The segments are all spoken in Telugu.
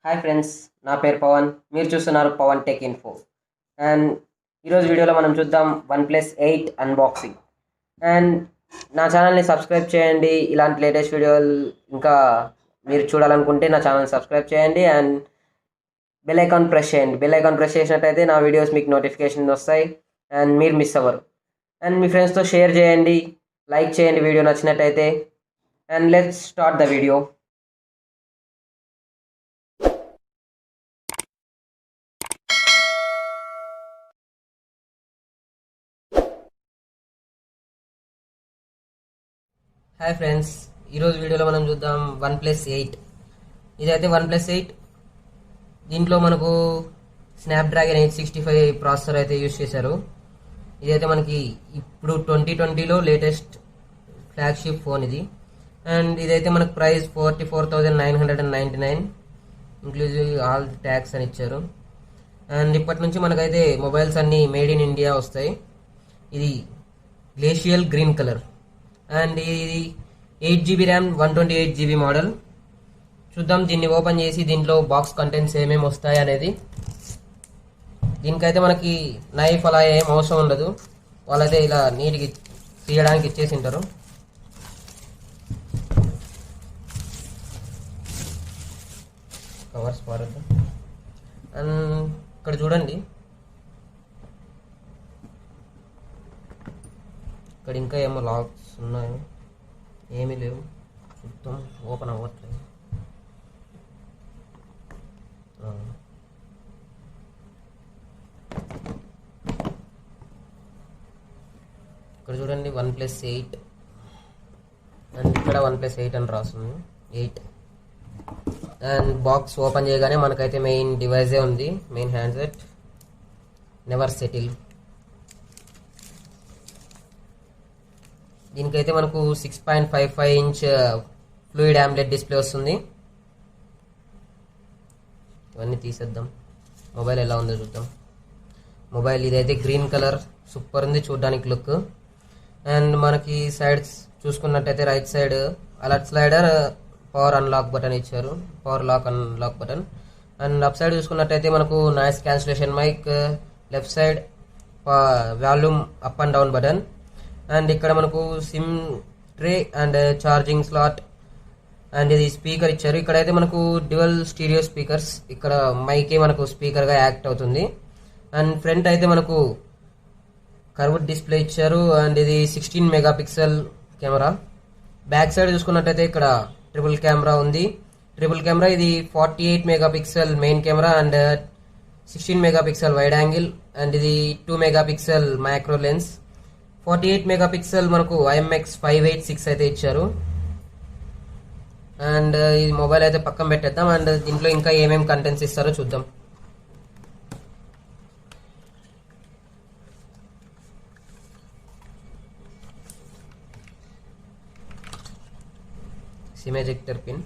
హాయ్ ఫ్రెండ్స్, నా పేరు పవన్. మీరు చూస్తున్నారు పవన్ టెక్ ఇన్ఫో. అండ్ ఈరోజు వీడియోలో మనం చూద్దాం OnePlus 8 అన్బాక్సింగ్. అండ్ నా ఛానల్ని సబ్స్క్రైబ్ చేయండి. ఇలాంటి లేటెస్ట్ వీడియోలు ఇంకా మీరు చూడాలనుకుంటే నా ఛానల్ సబ్స్క్రైబ్ చేయండి అండ్ బెల్ ఐకాన్ ప్రెస్ చేయండి. బెల్ ఐకాన్ ప్రెస్ చేసినట్టయితే నా వీడియోస్ మీకు నోటిఫికేషన్ వస్తాయి అండ్ మీరు మిస్ అవ్వరు. అండ్ మీ ఫ్రెండ్స్తో షేర్ చేయండి, లైక్ చేయండి వీడియో నచ్చినట్టయితే. And let's start the video. Hi friends, ఈరోజు వీడియోలో మనం చూద్దాం OnePlus 8. ఇదైతే OnePlus 8. దీంట్లో మనకు స్నాప్డ్రాగన్ 865 ప్రాసెసర్ అయితే యూజ్ చేశారు. ఇదైతే మనకి ఇప్పుడు 2020లో లేటెస్ట్ ఫ్లాగ్షిప్ ఫోన్ ఇది. అండ్ ఇదైతే మనకు ప్రైస్ 44,999 ఇంక్లూజివ్ ఆల్ ట్యాక్స్ అని ఇచ్చారు. అండ్ ఇప్పటి నుంచి మనకైతే మొబైల్స్ అన్నీ మేడ్ ఇన్ ఇండియా వస్తాయి. ఇది గ్లేషియల్ గ్రీన్ కలర్ అండ్ ఇది 8GB ర్యామ్ 128GB మోడల్. చూద్దాం దీన్ని ఓపెన్ చేసి దీంట్లో బాక్స్ కంటెంట్స్ ఏమేమి వస్తాయి అనేది. దీనికైతే మనకి నైఫ్ అలా ఏం అవసరం ఉండదు, వాళ్ళైతే ఇలా నీట్గా తీయడానికి ఇచ్చేసి ఉంటారు. కవర్స్ పారద్దు. అండ్ ఇక్కడ చూడండి, ఇక్కడ ఇంకా ఏమో లాక్స్ ఉన్నాయి, ఏమీ లేవు. చూద్దాం, ఓపెన్ అవ్వట్లేదు. ఇక్కడ చూడండి OnePlus 8 అండ్ ఇక్కడ OnePlus 8 అని రాస్తుంది. 8 అండ్ బాక్స్ ఓపెన్ చేయగానే మనకైతే మెయిన్ డివైజే ఉంది, మెయిన్ హ్యాండ్సెట్ నెవర్ సెటిల్. దీనికైతే మనకు 6.55 ఇంచ్ ఫ్లూయిడ్ AMOLED డిస్ప్లే వస్తుంది. ఇవన్నీ తీసేద్దాం, మొబైల్ ఎలా ఉందో చూద్దాం. మొబైల్ ఇదైతే గ్రీన్ కలర్, సూపర్ ఉంది చూడడానికి లుక్. అండ్ మనకి సైడ్స్ చూసుకున్నట్టయితే right side alert slider, power unlock button ఇచ్చారు, power lock unlock button. And up side చూసుకున్నట్టయితే మనకు noise cancellation mic, left side volume up and down button. And ఇక్కడ మనకు SIM tray and charging slot and ఇది స్పీకర్ ఇచ్చారు. ఇక్కడైతే మనకు డ్యువల్ స్టీరియో స్పీకర్స్, ఇక్కడ మైకే మనకు స్పీకర్గా యాక్ట్ అవుతుంది. అండ్ ఫ్రంట్ అయితే మనకు కర్వ్డ్ డిస్ప్లే ఇచ్చారు అండ్ ఇది 16 మెగాపిక్సెల్ కెమెరా. బ్యాక్ సైడ్ చూసుకున్నట్టయితే ఇక్కడ ట్రిపుల్ కెమెరా ఉంది. ట్రిపుల్ కెమెరా ఇది 48 megapixel main camera and 16 megapixel wide angle and ఇది 2 మెగాపిక్సెల్ మైక్రో లెన్స్. 48 మెగాపిక్సెల్ మనకు IMX586 అయితే ఇచ్చారు. అండ్ ఈ మొబైల్ అయితే పక్కన పెట్టేద్దాం. అండ్ దీంట్లో ఇంకా ఏమేమి కంటెంట్స్ ఇస్తారో చూద్దాం. సిమ్ ఎజెక్టర్ పిన్,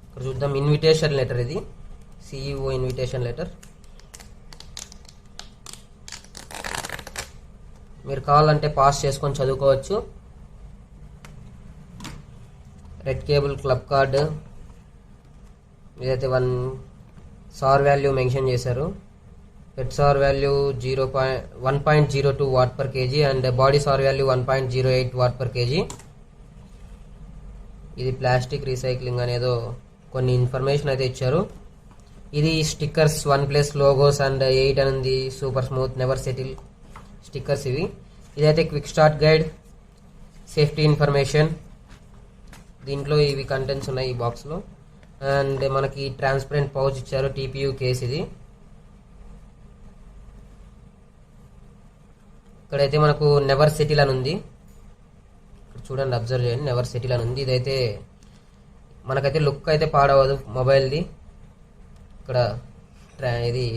ఇక్కడ చూద్దాం. ఇన్విటేషన్ లెటర్, ఇది CEO ఇన్విటేషన్ లెటర్. మీరు కావాలంటే పాస్ చేసుకొని చదువుకోవచ్చు. రెడ్ కేబుల్ క్లబ్ కార్డు, ఇదైతే 1 సార్ వాల్యూ మెన్షన్ చేశారు. Head sir value 1.02 what per KG and body sir value 1.08 what per KG. ఇది ప్లాస్టిక్ రీసైక్లింగ్ అనేదో కొన్ని ఇన్ఫర్మేషన్ అయితే ఇచ్చారు. ఇది స్టిక్కర్స్, OnePlus లోగోస్ అండ్ 8 అనేది super smooth never settle stickers ఇవి. ఇదైతే quick start guide, safety information. దీంట్లో ఇవి కంటెంట్స్ ఉన్నాయి ఈ బాక్స్లో. అండ్ మనకి ట్రాన్స్పరెంట్ పౌచ్ ఇచ్చారు, TPU కేస్ ఇది. ఇక్కడైతే మనకు నెవర్ సెటిల్ అని ఉంది, ఇక్కడ చూడండి, అబ్జర్వ్ చేయండి, నెవర్ సెటిల్ అని ఉంది. ఇదైతే మనకైతే లుక్ అయితే పాడవదు మొబైల్ది. ఇక్కడ ఇది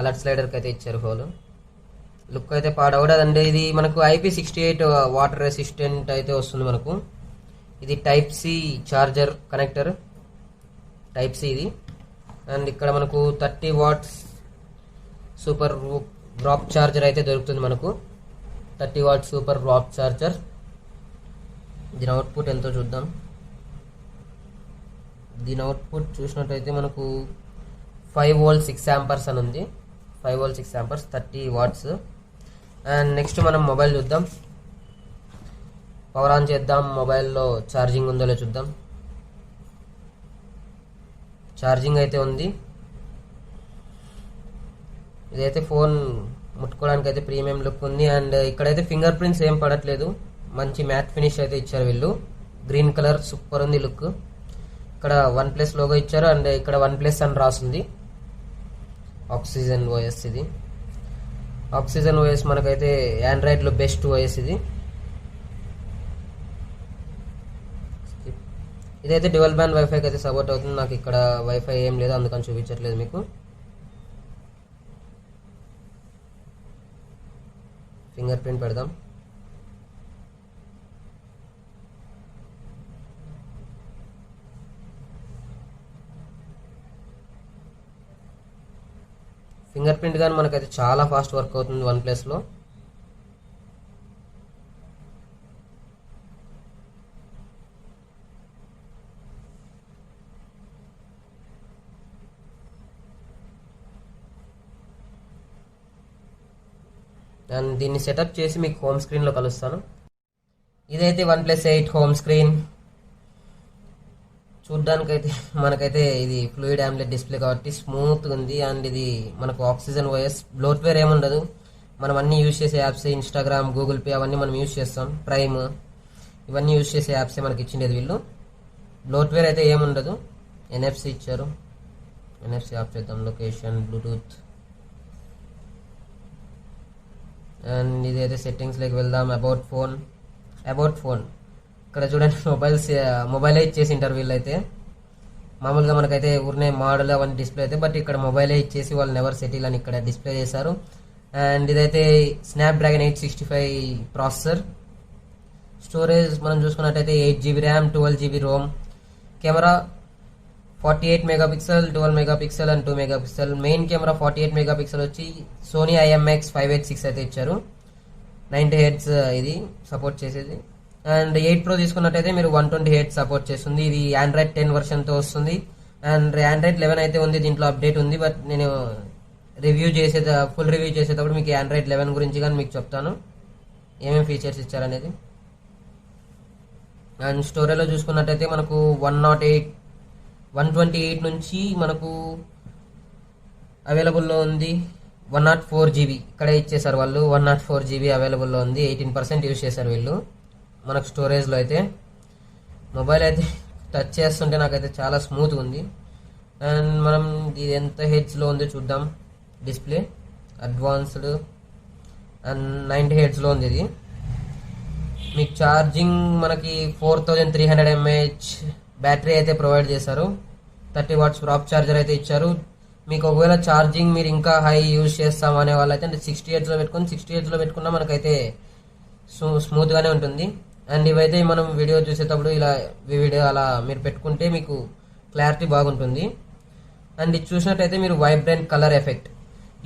అలర్ట్ స్లైడర్కి అయితే ఇచ్చారు హోల్, లుక్ అయితే పాడవడదు. అండ్ ఇది మనకు IP68 వాటర్ రెసిస్టెంట్ అయితే వస్తుంది మనకు. ఇది Type-C చార్జర్ కనెక్టర్, Type-C ఇది. అండ్ ఇక్కడ మనకు 30 వాట్స్ సూపర్ డ్రాప్ చార్జర్ అయితే దొరుకుతుంది మనకు. 30 వాట్ సూపర్ డ్రాప్ చార్జర్. దీని అవుట్పుట్ ఎంతో చూద్దాం. దీని అవుట్పుట్ చూసినట్టయితే మనకు 5 వోల్ట్ 6 యాంపర్స్ అని ఉంది. 5 volt 6 amperes 30 watts. And next మనం మొబైల్ చూద్దాం. పవర్ ఆన్ చేద్దాం. మొబైల్లో ఛార్జింగ్ ఉందో లేదో చూద్దాం. ఛార్జింగ్ అయితే ఉంది. ఇదైతే ఫోన్ ముట్టుకోవడానికి అయితే ప్రీమియం లుక్ ఉంది. అండ్ ఇక్కడైతే ఫింగర్ ప్రింట్స్ ఏం పడట్లేదు. మంచి మ్యాట్ ఫినిష్ అయితే ఇచ్చారు వీళ్ళు. గ్రీన్ కలర్ సూపర్ ఉంది లుక్. ఇక్కడ OnePlus లోగో ఇచ్చారు. అండ్ ఇక్కడ OnePlus అని రాసింది. ఆక్సిజన్ ఓఎస్ ఇది. ఆక్సిజన్ ఓఎస్ మనకైతే ఆండ్రాయిడ్లో బెస్ట్ ఓఎస్ ఇది. ఇదైతే డ్యువల్ బ్యాండ్ వైఫైకి అయితే సపోర్ట్ అవుతుంది. నాకు ఇక్కడ వైఫై ఏం లేదు, అందుకని చూపించట్లేదు మీకు. ఫింగర్ ప్రింట్ పెడదాం. ఫింగర్ ప్రింట్ కానీ మనకైతే చాలా ఫాస్ట్ వర్క్ అవుతుంది OnePlusలో. అండ్ దీన్ని సెటప్ చేసి మీకు హోమ్ స్క్రీన్లో కలుస్తాను. ఇదైతే OnePlus 8 హోమ్ స్క్రీన్. చూడ్డానికైతే మనకైతే ఇది ఫ్లూయిడ్ ఆమ్లెట్ డిస్ప్లే కాబట్టి స్మూత్గా ఉంది. అండ్ ఇది మనకు ఆక్సిజన్ ఓఎస్. బ్లోట్వేర్ ఏముండదు. మనం అన్ని యూజ్ చేసే యాప్స్ ఇన్స్టాగ్రామ్, గూగుల్ పే అవన్నీ మనం యూజ్ చేస్తాం. ప్రైమ్ ఇవన్నీ యూజ్ చేసే యాప్సే మనకి ఇచ్చిండేది వీళ్ళు. బ్లోట్వేర్ అయితే ఏముండదు. NFC ఇచ్చారు. NFC ఆఫ్ చేద్దాం. Location, Bluetooth. అండ్ ఇదైతే సెట్టింగ్స్లోకి వెళ్దాం. అబౌట్ ఫోన్ ఇక్కడ చూడండి. మొబైలే ఇచ్చేసి ఇంటర్ వీళ్ళు అయితే. మామూలుగా మనకైతే ఊరినే మోడల్ అవన్నీ డిస్ప్లే అయితే, బట్ ఇక్కడ మొబైలే ఇచ్చేసి వాళ్ళు నెవర్ సెటిల్ అని ఇక్కడ డిస్ప్లే చేశారు. అండ్ ఇదైతే స్నాప్డ్రాగన్ 865 ప్రాసెసర్. స్టోరేజ్ మనం చూసుకున్నట్టయితే 8GB RAM, 12GB Rome. Camera 48 megapixel, 12 megapixel and 2 megapixel. Main camera 48 megapixel వచ్చి సోనీ IMX 586 అయితే ఇచ్చారు. 90Hz ఇది సపోర్ట్ చేసేది. అండ్ 8 Pro తీసుకున్నట్టయితే మీరు 120Hz సపోర్ట్ చేస్తుంది. ఇది ఆండ్రాయిడ్ 10 వర్షన్తో వస్తుంది. అండ్ ఆండ్రాయిడ్ 11 అయితే ఉంది, దీంట్లో అప్డేట్ ఉంది. బట్ నేను ఫుల్ రివ్యూ చేసేటప్పుడు మీకు ఆండ్రాయిడ్ 11 గురించి కానీ మీకు చెప్తాను ఏమేమి ఫీచర్స్ ఇచ్చారనేది. అండ్ స్టోరేజ్లో చూసుకున్నట్టయితే మనకు 128 నుంచి మనకు అవైలబుల్లో ఉంది. 104GB ఇక్కడే ఇచ్చేసారు వాళ్ళు. 104GB అవైలబుల్లో ఉంది. 18% యూజ్ చేశారు వీళ్ళు మనకు స్టోరేజ్లో అయితే. మొబైల్ అయితే టచ్ చేస్తుంటే నాకైతే చాలా స్మూత్గా ఉంది. అండ్ మనం ఇది ఎంత హెడ్స్లో ఉందో చూద్దాం. డిస్ప్లే అడ్వాన్స్డ్ అండ్ 90Hzలో ఉంది ఇది. మీకు ఛార్జింగ్ మనకి 4300 mAh బ్యాటరీ అయితే ప్రొవైడ్ చేశారు. 30 వాట్స్ ప్రాప్ ఛార్జర్ అయితే ఇచ్చారు. మీకు ఒకవేళ ఛార్జింగ్ మీరు ఇంకా హై యూజ్ చేస్తాం అనే వాళ్ళైతే అంటే 60Hzలో పెట్టుకున్నా మనకైతే స్మూత్గానే ఉంటుంది. అండ్ ఇవైతే మనం వీడియో చూసేటప్పుడు వీడియో అలా మీరు పెట్టుకుంటే మీకు క్లారిటీ బాగుంటుంది. అండ్ ఇది చూసినట్టయితే మీరు వైబ్రెంట్ కలర్ ఎఫెక్ట్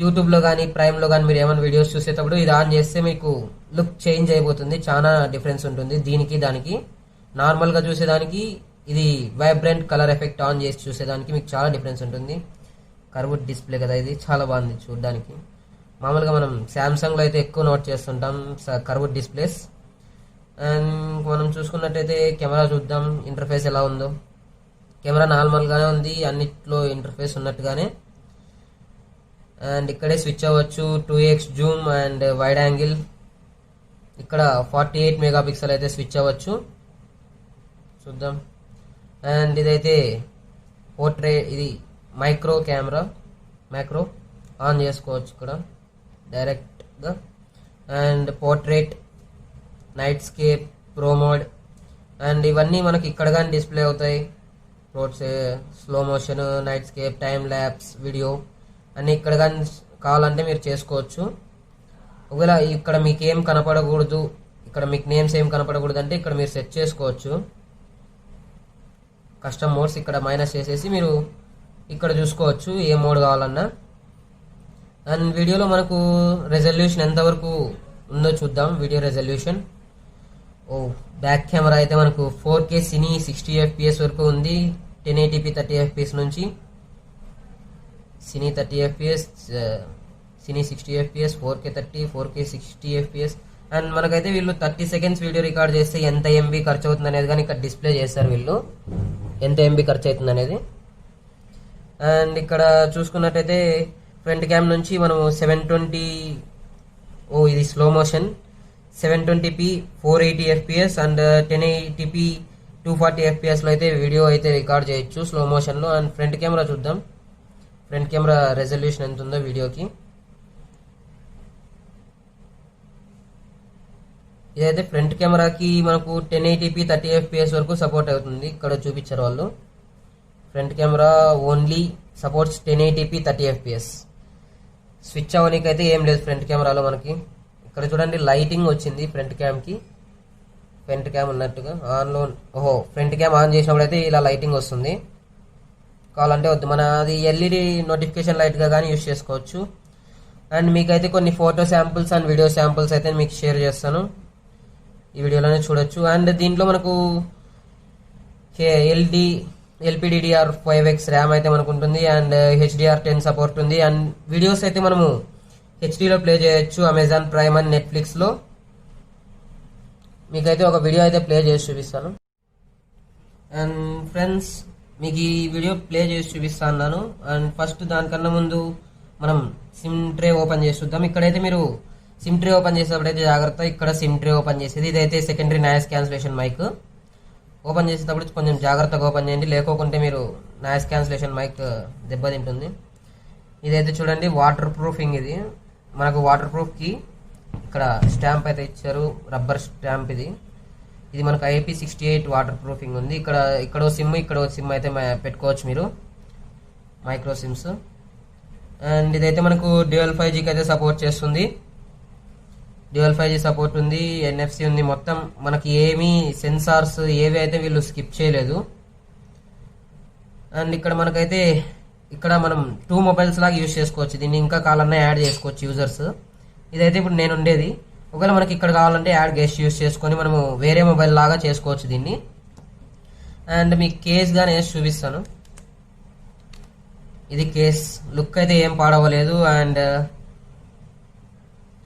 యూట్యూబ్లో కానీ ప్రైమ్లో కానీ మీరు ఏమైనా వీడియోస్ చూసేటప్పుడు ఇది ఆన్ చేస్తే మీకు లుక్ చేంజ్ అయిపోతుంది. చాలా డిఫరెన్స్ ఉంటుంది దీనికి దానికి. నార్మల్గా చూసేదానికి ఇది వైబ్రెంట్ కలర్ ఎఫెక్ట్ ఆన్ చేసి చూసేదానికి మీకు చాలా డిఫరెన్స్ ఉంటుంది. కర్వ్డ్ డిస్ప్లే కదా ఇది, చాలా బాగుంది చూడడానికి. మామూలుగా మనం శాంసంగ్లో అయితే ఎక్కువ నోట్ చేస్తుంటాం కర్వ్డ్ డిస్ప్లేస్. అండ్ మనం చూసుకున్నట్టయితే కెమెరా చూద్దాం ఇంటర్ఫేస్ ఎలా ఉందో. కెమెరా నార్మల్గానే ఉంది, అన్నిట్లో ఇంటర్ఫేస్ ఉన్నట్టుగానే. అండ్ ఇక్కడే స్విచ్ అవ్వచ్చు 2x Zoom and wide angle. ఇక్కడ 48 మెగాపిక్సెల్ అయితే స్విచ్ అవ్వచ్చు, చూద్దాం. అండ్ ఇదైతే ఇది మైక్రో కెమెరా, మైక్రో ఆన్ చేసుకోవచ్చు ఇక్కడ డైరెక్ట్గా. And portrait, night scape, pro mode. And ఇవన్నీ మనకి ఇక్కడ కానీ డిస్ప్లే అవుతాయి. Slow motion, night scape, time lapse, video అన్నీ ఇక్కడ కానీ కావాలంటే మీరు చేసుకోవచ్చు. ఒకవేళ ఇక్కడ మీకు ఏం కనపడకూడదు, ఇక్కడ మీకు నేమ్స్ ఏం కనపడకూడదు అంటే ఇక్కడ మీరు సెట్ చేసుకోవచ్చు. కస్టమ్ మోడ్స్ ఇక్కడ మైనస్ చేసేసి మీరు ఇక్కడ చూసుకోవచ్చు ఏ మోడ్ కావాలన్నా. అండ్ వీడియోలో మనకు రెజల్యూషన్ ఎంతవరకు ఉందో చూద్దాం. వీడియో రెజల్యూషన్ బ్యాక్ కెమెరా అయితే మనకు 4K సినీ 60 FPS వరకు ఉంది. 1080p 30fps నుంచి సినీ 30fps, cine 60fps, 4K 30, 4K 60fps. And మనకైతే వీళ్ళు 30 సెకండ్స్ వీడియో రికార్డ్ చేస్తే ఎంత ఎంబీ ఖర్చు అవుతుంది అనేది కానీ ఇక్కడ డిస్ప్లే చేస్తారు వీళ్ళు, ఎంత ఎంబీ ఖర్చు అవుతుంది అనేది. అండ్ ఇక్కడ చూసుకున్నట్టయితే ఫ్రంట్ క్యామ్ నుంచి మనం 720, ఇది slow motion, 720p 480fps and 1080p 240fps లో అయితే వీడియో అయితే రికార్డ్ చేయొచ్చు స్లో మోషన్ లో. అండ్ ఫ్రంట్ కెమెరా చూద్దాం, ఫ్రంట్ కెమెరా రెజల్యూషన్ ఎంత ఉందో వీడియోకి. ఇదైతే ఫ్రంట్ కెమెరాకి మనకు 1080p 30fps వరకు సపోర్ట్ అవుతుంది. ఇక్కడ చూపించారు వాళ్ళు, front camera only supports 1080p 30fps. Switch అవ్వడానికి అయితే ఏం లేదు ఫ్రంట్ కెమెరాలో మనకి. ఇక్కడ చూడండి లైటింగ్ వచ్చింది ఫ్రంట్ క్యామ్కి, ఫ్రంట్ క్యామ్ ఉన్నట్టుగా ఆన్లో. ఫ్రంట్ క్యామ్ ఆన్ చేసినప్పుడు అయితే ఇలా లైటింగ్ వస్తుంది. కావాలంటే వద్దు, మన అది ఎల్ఈడి నోటిఫికేషన్ లైట్గా కానీ యూస్ చేసుకోవచ్చు. అండ్ మీకైతే కొన్ని photo samples and video samples అయితే మీకు షేర్ చేస్తాను, ఈ వీడియోలోనే చూడొచ్చు. అండ్ దీంట్లో మనకు LPDDR5X ర్యామ్ అయితే మనకు ఉంటుంది. అండ్ HDR10 సపోర్ట్ ఉంది. అండ్ వీడియోస్ అయితే మనము హెచ్డీలో ప్లే చేయొచ్చు అమెజాన్ ప్రైమ్ అండ్ నెట్ఫ్లిక్స్లో. మీకైతే ఒక వీడియో అయితే ప్లే చేసి చూపిస్తాను. అండ్ ఫ్రెండ్స్, మీకు ఈ వీడియో ప్లే చేసి చూపిస్తా అన్నాను. అండ్ ఫస్ట్ దానికన్నా ముందు మనం సిమ్ ట్రే ఓపెన్ చేసి చూద్దాం. ఇక్కడైతే మీరు సిమ్ ట్రే ఓపెన్ చేసేటప్పుడు అయితే జాగ్రత్త, ఇక్కడ సిమ్ ట్రే ఓపెన్ చేసేది. ఇదైతే secondary noise cancellation mic. Open చేసేటప్పుడు కొంచెం జాగ్రత్తగా ఓపెన్ చేయండి, లేకోకుంటే మీరు నాయిస్ క్యాన్సిలేషన్ మైక్ దెబ్బతింటుంది. ఇదైతే చూడండి వాటర్ ప్రూఫింగ్, ఇది మనకు వాటర్ ప్రూఫ్కి ఇక్కడ స్టాంప్ అయితే ఇచ్చారు, రబ్బర్ స్టాంప్. ఇది మనకు IP68 వాటర్ ప్రూఫింగ్ ఉంది. ఇక్కడో సిమ్ అయితే పెట్టుకోవచ్చు మీరు, మైక్రో సిమ్స్. అండ్ ఇదైతే మనకు డ్యూయల్ 5Gకి అయితే సపోర్ట్ చేస్తుంది, డ్యూయల్ 5G సపోర్ట్ ఉంది, NFC ఉంది. మొత్తం మనకి ఏమీ సెన్సార్స్ ఏవి అయితే వీళ్ళు స్కిప్ చేయలేదు. అండ్ ఇక్కడ మనకైతే ఇక్కడ మనం 2 మొబైల్స్ లాగా యూజ్ చేసుకోవచ్చు, దీన్ని ఇంకా కావాలన్నా యాడ్ చేసుకోవచ్చు యూజర్స్. ఇదైతే ఇప్పుడు నేను ఉండేది, ఒకవేళ మనకి ఇక్కడ కావాలంటే యాడ్ గెస్ట్ యూజ్ చేసుకొని మనము వేరే మొబైల్ లాగా చేసుకోవచ్చు దీన్ని. అండ్ మీకు కేస్ గానే వేసి చూపిస్తాను. ఇది కేస్ లుక్ అయితే ఏం పాడవలేదు. అండ్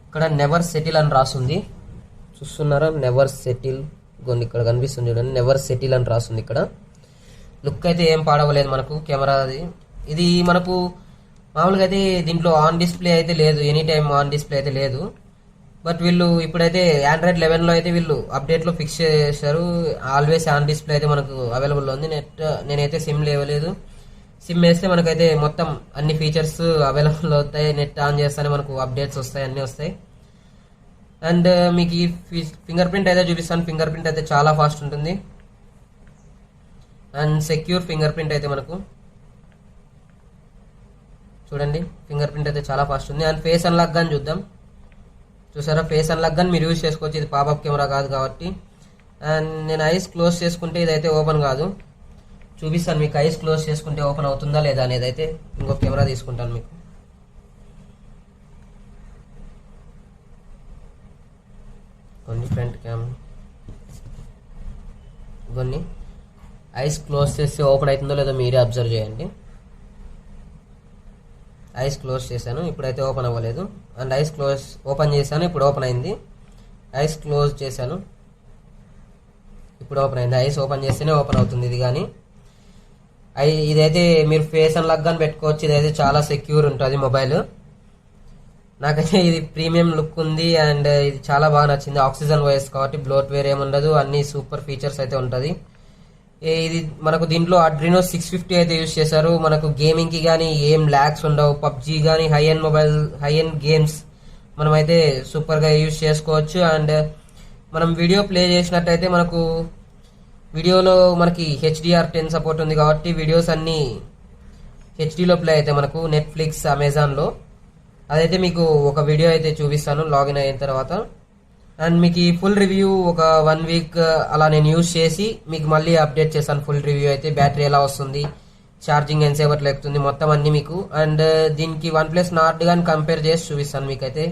ఇక్కడ నెవర్ సెటిల్ అని రాస్తుంది, చూస్తున్నారా? నెవర్ సెటిల్, కొన్ని ఇక్కడ కనిపిస్తుంది చూడండి, నెవర్ సెటిల్ అని రాస్తుంది ఇక్కడ. లుక్ అయితే ఏం పాడవలేదు మనకు కెమెరాది. ఇది మనకు మామూలుగా అయితే దీంట్లో ఆన్ డిస్ప్లే అయితే లేదు, ఎనీ టైమ్ ఆన్ డిస్ప్లే అయితే లేదు. బట్ వీళ్ళు ఇప్పుడైతే Android 11లో అయితే వీళ్ళు అప్డేట్లో ఫిక్స్ చేశారు, ఆల్వేస్ ఆన్ డిస్ప్లే అయితే మనకు అవైలబుల్లో ఉంది. నేనైతే సిమ్ లేవలేదు, సిమ్ వేస్తే మనకైతే మొత్తం అన్ని ఫీచర్స్ అవైలబుల్ అవుతాయి. నెట్ ఆన్ చేస్తేనే మనకు అప్డేట్స్ వస్తాయి, అన్నీ వస్తాయి. అండ్ మీకు ఈ ఫింగర్ ప్రింట్ అయితే చూపిస్తాను. ఫింగర్ ప్రింట్ అయితే చాలా ఫాస్ట్ ఉంటుంది అండ్ సెక్యూర్ ఫింగర్ ప్రింట్ అయితే మనకు చూడండి, ఫింగర్ ప్రింట్ అయితే చాలా ఫాస్ట్ ఉంది. అండ్ ఫేస్ అన్లాక్ గాని చూద్దాం. చూసారా, ఫేస్ అన్లాక్ గాని మీరు యూజ్ చేసుకోవచ్చు, ఇది పాపప్ కెమెరా కాదు కాబట్టి. అండ్ నేను ఐస్ క్లోజ్ చేసుకుంటే ఇదైతే ఓపెన్ కాదు, చూపిస్తాను మీకు. ఐస్ క్లోజ్ చేసుకుంటే ఓపెన్ అవుతుందా లేదా అనేది అయితే ఇంకొక కెమెరా తీసుకుంటాను మీకు. కొన్ని ఫ్రంట్ క్యామ్ కొన్ని ఐస్ క్లోజ్ చేస్తే ఓపెన్ అవుతుందో లేదో మీరే అబ్జర్వ్ చేయండి. ఐస్ క్లోజ్ చేశాను, ఇప్పుడైతే ఓపెన్ అవ్వలేదు. అండ్ ఐస్ క్లోజ్ ఓపెన్ చేశాను, ఇప్పుడు ఓపెన్ అయింది. ఐస్ క్లోజ్ చేశాను, ఇప్పుడు ఓపెన్ అయింది. ఐస్ ఓపెన్ చేస్తేనే ఓపెన్ అవుతుంది ఇది. కానీ ఇదైతే మీరు ఫేస్ అన్లాక్ గాని పెట్టుకోవచ్చు, ఇదైతే చాలా సెక్యూర్ ఉంటుంది మొబైల్. నాకైతే ఇది ప్రీమియం లుక్ ఉంది అండ్ ఇది చాలా బాగా నచ్చింది. ఆక్సిజన్ వాయిస్ కాబట్టి బ్లోట్వేర్ ఏముండదు, అన్ని సూపర్ ఫీచర్స్ అయితే ఉంటుంది. ఇది మనకు దీంట్లో అడ్రినో 650 అయితే యూజ్ చేశారు. మనకు గేమింగ్ కి కానీ ఏం ల్యాగ్స్ ఉండవు. పబ్జీ కానీ high end mobile, high end games మనమైతే సూపర్ గా యూజ్ చేసుకోవచ్చు. అండ్ మనం వీడియో ప్లే చేసినట్టయితే మనకు వీడియోలో మనకి HDR10 సపోర్ట్ ఉంది కాబట్టి వీడియోస్ అన్ని హెచ్డీలో ప్లే అయితే మనకు నెట్ఫ్లిక్స్, అమెజాన్లో. అదైతే మీకు ఒక వీడియో అయితే చూపిస్తాను లాగిన్ అయిన తర్వాత. అండ్ మీకు ఈ ఫుల్ రివ్యూ ఒక 1 వీక్ అలా నేను యూజ్ చేసి మీకు మళ్ళీ అప్డేట్ చేస్తాను. ఫుల్ రివ్యూ అయితే బ్యాటరీ ఎలా వస్తుంది, ఛార్జింగ్ ఎంతసేపట్లో ఎక్కుతుంది, మొత్తం అన్ని మీకు. అండ్ దీనికి OnePlus Nord కానీ కంపేర్ చేసి చూపిస్తాను మీకైతే.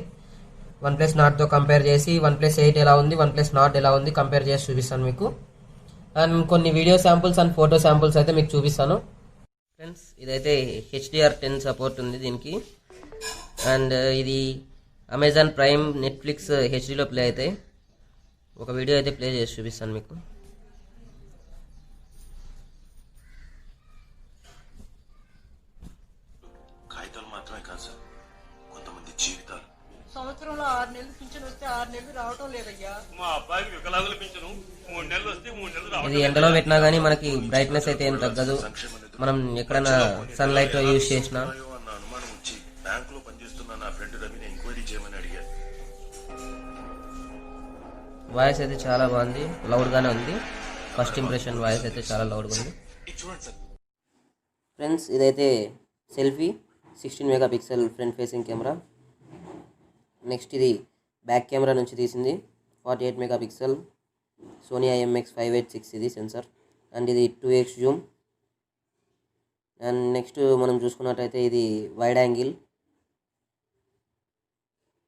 OnePlus Nordతో కంపేర్ చేసి OnePlus 8 ఎలా ఉంది, OnePlus Nord ఎలా ఉంది కంపేర్ చేసి చూపిస్తాను మీకు. అండ్ కొన్ని video samples and photo samples అయితే మీకు చూపిస్తాను. ఫ్రెండ్స్ ఇదైతే HDR10 సపోర్ట్ ఉంది దీనికి. అండ్ ఇది అమెజాన్ ప్రైమ్, నెట్ఫ్లిక్స్ హెచ్డీలో ప్లే అవుతాయి. ఒక వీడియో అయితే ప్లే చేసి చూపిస్తాను మీకు. కాగితాలు మాత్రమే కాదు సార్, కొంతమంది జీవితాలు. సంవత్సరంలో 6 నెలలు పింఛన్ వస్తే 6 నెలలు రావటం లేదయ్యా. మా అబ్బాయికి వికలాంగుల పింఛను 3 నెలలు వస్తే 3 నెలలు రావడం ఇది ఎండలో పెట్టినా కానీ మనకి బ్రైట్నెస్ అయితే ఏం తగ్గదు. మనం ఎక్కడైనా సన్లైట్ యూజ్ చేసినా. అన్న అనుమానం వచ్చి బ్యాంకులో పనిచేస్తున్న నా ఫ్రెండ్ రవిని ఎంక్వైరీ చేయమని అడిగారు. వాయిస్ అయితే చాలా బాగుంది, లౌడ్గానే ఉంది. ఫస్ట్ ఇంప్రెషన్ వాయిస్ అయితే చాలా లౌడ్గా ఉంది. చూడండి సార్. ఫ్రెండ్స్ ఇదైతే selfie 16 mega pixel front facing camera. Next ఇది బ్యాక్ కెమెరా నుంచి తీసింది 48 మెగా పిక్సెల్ సోనీ IMX586 ఇది సెన్సార్. అండ్ ఇది 2x జూమ్. అండ్ నెక్స్ట్ మనం చూసుకున్నట్టయితే ఇది వైడ్ యాంగిల్.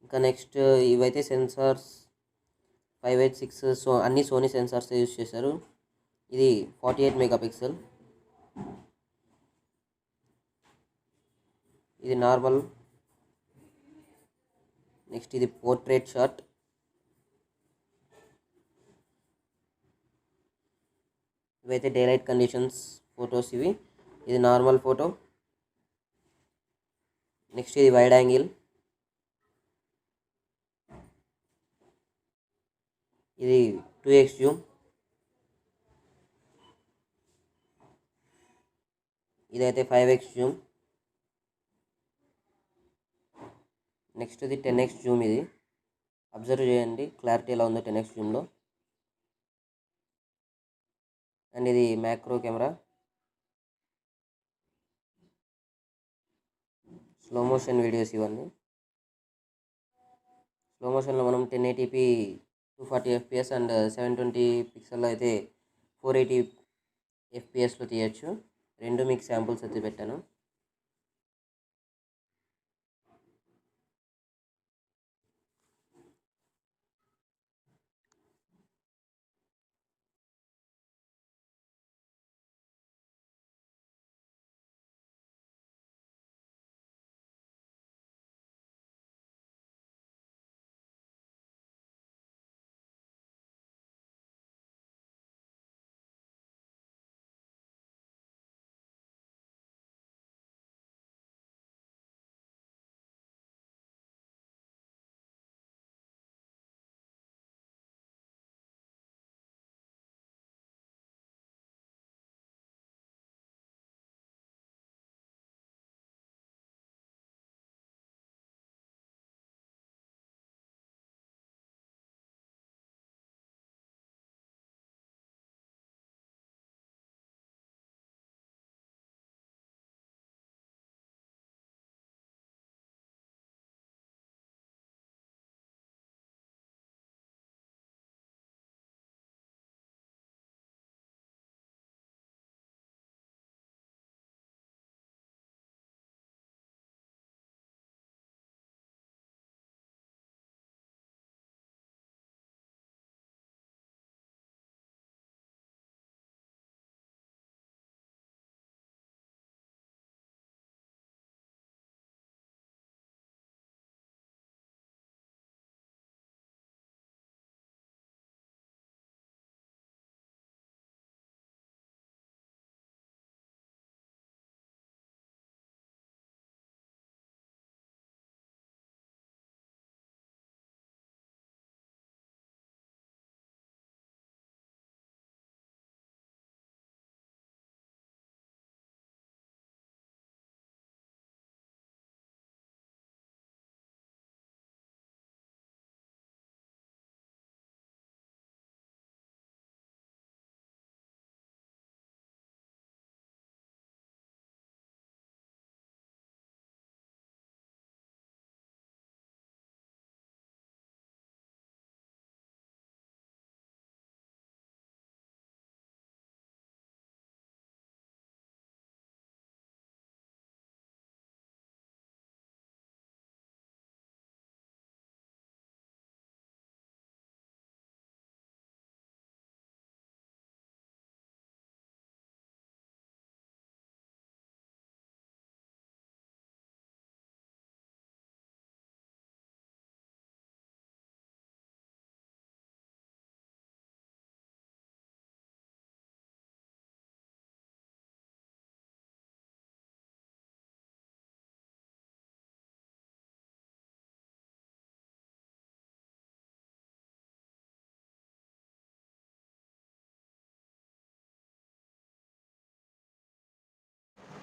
ఇంకా నెక్స్ట్ ఇవైతే సెన్సార్స్ 586 అన్ని సోనీ సెన్సార్స్ యూజ్ చేశారు. ఇది 48 మెగా పిక్సెల్. ఇది నార్మల్. నెక్స్ట్ ఇది పోర్ట్రేట్ షాట్. ఇవైతే డే లైట్ కండిషన్స్ ఫొటోస్ ఇవి. ఇది నార్మల్ ఫోటో. నెక్స్ట్ ఇది వైడ్ యాంగిల్. ఇది 2x జూమ్. ఇదైతే 5x జూమ్. నెక్స్ట్ ఇది 10x జూమ్. ఇది అబ్జర్వ్ చేయండి క్లారిటీ ఎలా ఉందో 10x జూమ్లో. అండ్ ఇది macro camera. Slow motion videos ఇవన్నీ. స్లో మోషన్లో మనం 1080p 240 FPS అండ్ 720 పిక్సెల్లో అయితే 480 FPSలో తీయచ్చు. రెండు మీకు శాంపుల్స్ అయితే పెట్టాను.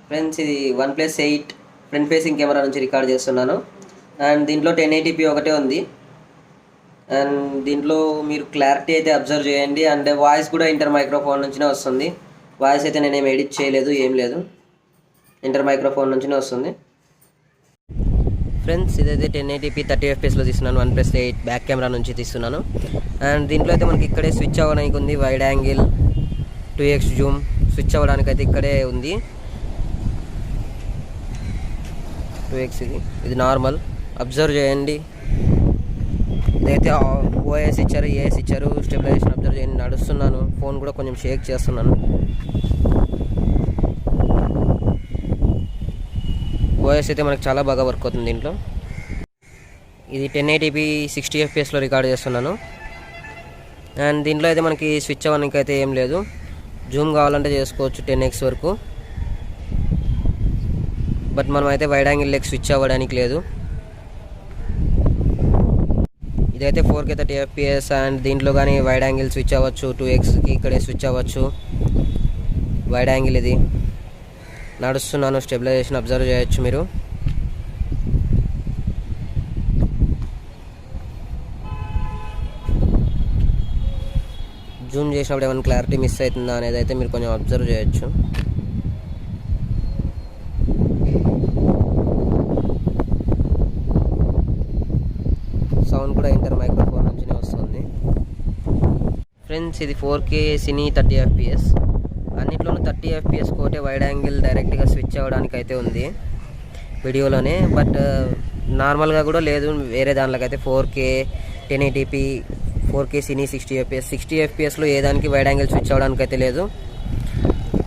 ఫ్రెండ్స్ ఇది OnePlus 8 ఫ్రంట్ ఫేసింగ్ కెమెరా నుంచి రికార్డ్ చేస్తున్నాను. అండ్ దీంట్లో 1080p ఒకటే ఉంది. అండ్ దీంట్లో మీరు క్లారిటీ అయితే అబ్జర్వ్ చేయండి. అండ్ వాయిస్ కూడా ఇంటర్ మైక్రోఫోన్ నుంచినే వస్తుంది. వాయిస్ అయితే నేనేం ఎడిట్ చేయలేదు, ఏం లేదు, ఇంటర్ మైక్రోఫోన్ నుంచినే వస్తుంది. ఫ్రెండ్స్ ఇదైతే 1080p 30fps లో తీస్తున్నాను. OnePlus 8 బ్యాక్ కెమెరా నుంచి తీస్తున్నాను. అండ్ దీంట్లో అయితే మనకి ఇక్కడే స్విచ్ అవ్వడానికి ఉంది. Wide angle, 2x Zoom switch అవ్వడానికి అయితే ఇక్కడే ఉంది. 2x ఇది నార్మల్, అబ్జర్వ్ చేయండి. ఇదైతే ఓఎస్ ఇచ్చారు, ఏఎస్ ఇచ్చారు. స్టెబిలైజేషన్ అబ్జర్వ్ చేయండి. నడుస్తున్నాను, ఫోన్ కూడా కొంచెం షేక్ చేస్తున్నాను. ఓఎస్ అయితే మనకు చాలా బాగా వర్క్ అవుతుంది దీంట్లో. ఇది 1080p 60fps లో రికార్డ్ చేస్తున్నాను. అండ్ దీంట్లో అయితే మనకి స్విచ్ అవ్వడానికి అయితే ఏం లేదు. జూమ్ కావాలంటే చేసుకోవచ్చు 10x వరకు. బట్ మనం అయితే వైడ్ యాంగిల్ లెగ్ స్విచ్ అవ్వడానికి లేదు. ఇదైతే 4K 30fps. అండ్ దీంట్లో కానీ వైడ్ యాంగిల్ స్విచ్ అవ్వచ్చు, 2xకి ఇక్కడే స్విచ్ అవ్వచ్చు. వైడ్ యాంగిల్ ఇది. నడుస్తున్నాను, స్టెబిలైజేషన్ అబ్జర్వ్ చేయొచ్చు మీరు. జూమ్ చేసినప్పుడు ఏమైనా క్లారిటీ మిస్ అవుతుందా అనేది అయితే మీరు కొంచెం అబ్జర్వ్ చేయొచ్చు. సౌండ్ కూడా ఇంటర్ మైక్రోఫోన్ నుంచినే వస్తుంది. ఫ్రెండ్స్ ఇది 4K సినీ 30fps. అన్నిట్లోనూ 30fps కోటే వైడ్ యాంగిల్ డైరెక్ట్గా స్విచ్ అవ్వడానికి అయితే ఉంది వీడియోలోనే. బట్ నార్మల్గా కూడా లేదు వేరే దాంట్లోకైతే. 4K 1080p 4K సినీ 60fps. 60fpsలో ఏ దానికి వైడ్ యాంగిల్ స్విచ్ అవ్వడానికి అయితే లేదు.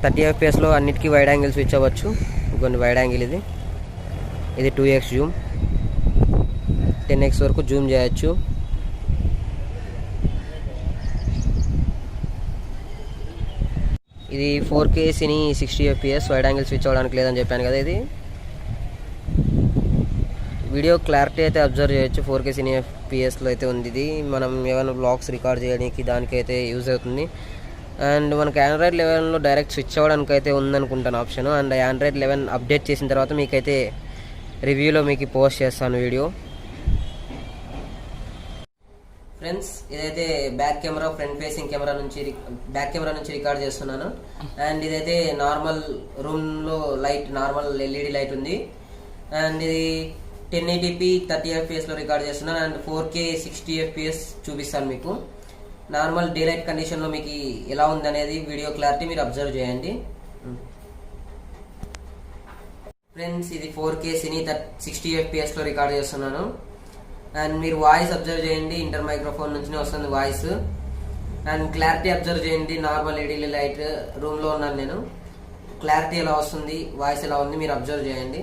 30fpsలో అన్నిటికీ వైడ్ యాంగిల్ స్విచ్ అవ్వచ్చు. కొన్ని వైడ్ యాంగిల్ ఇది 2x జూమ్, 10x వరకు జూమ్ చేయొచ్చు. ఇది 4K సినీ 60fps వైడ్ యాంగిల్ స్విచ్ అవ్వడానికి లేదని చెప్పాను కదా. ఇది వీడియో క్లారిటీ అయితే అబ్జర్వ్ చేయొచ్చు. 4K సినీ fpsలో అయితే ఉంది. ఇది మనం ఏమైనా బ్లాగ్స్ రికార్డ్ చేయడానికి దానికైతే యూజ్ అవుతుంది. అండ్ మనకు Android 11లో డైరెక్ట్ స్విచ్ అవ్వడానికి అయితే ఉందనుకుంటాను ఆప్షన్. అండ్ Android 11 అప్డేట్ చేసిన తర్వాత మీకైతే రివ్యూలో మీకు పోస్ట్ చేస్తాను వీడియో. ఫ్రెండ్స్ ఇదైతే back camera front facing camera నుంచి బ్యాక్ కెమెరా నుంచి రికార్డ్ చేస్తున్నాను. అండ్ ఇదైతే నార్మల్ రూమ్లో లైట్, నార్మల్ LED లైట్ ఉంది. అండ్ ఇది 1080p 30fps లో రికార్డ్ చేస్తున్నాను. అండ్ 4K 60fps చూపిస్తాను మీకు. నార్మల్ డే లైట్ కండిషన్లో మీకు ఎలా ఉంది అనేది వీడియో క్లారిటీ మీరు అబ్జర్వ్ చేయండి. ఫ్రెండ్స్ ఇది 4K సినీ 60fps లో రికార్డ్ చేస్తున్నాను. అండ్ మీరు వాయిస్ అబ్జర్వ్ చేయండి, ఇంటర్ మైక్రోఫోన్ నుంచి వస్తుంది వాయిస్. అండ్ క్లారిటీ అబ్జర్వ్ చేయండి. నార్మల్ LED లైట్ రూమ్లో ఉన్నాను నేను. క్లారిటీ ఎలా వస్తుంది, వాయిస్ ఎలా ఉంది మీరు అబ్జర్వ్ చేయండి.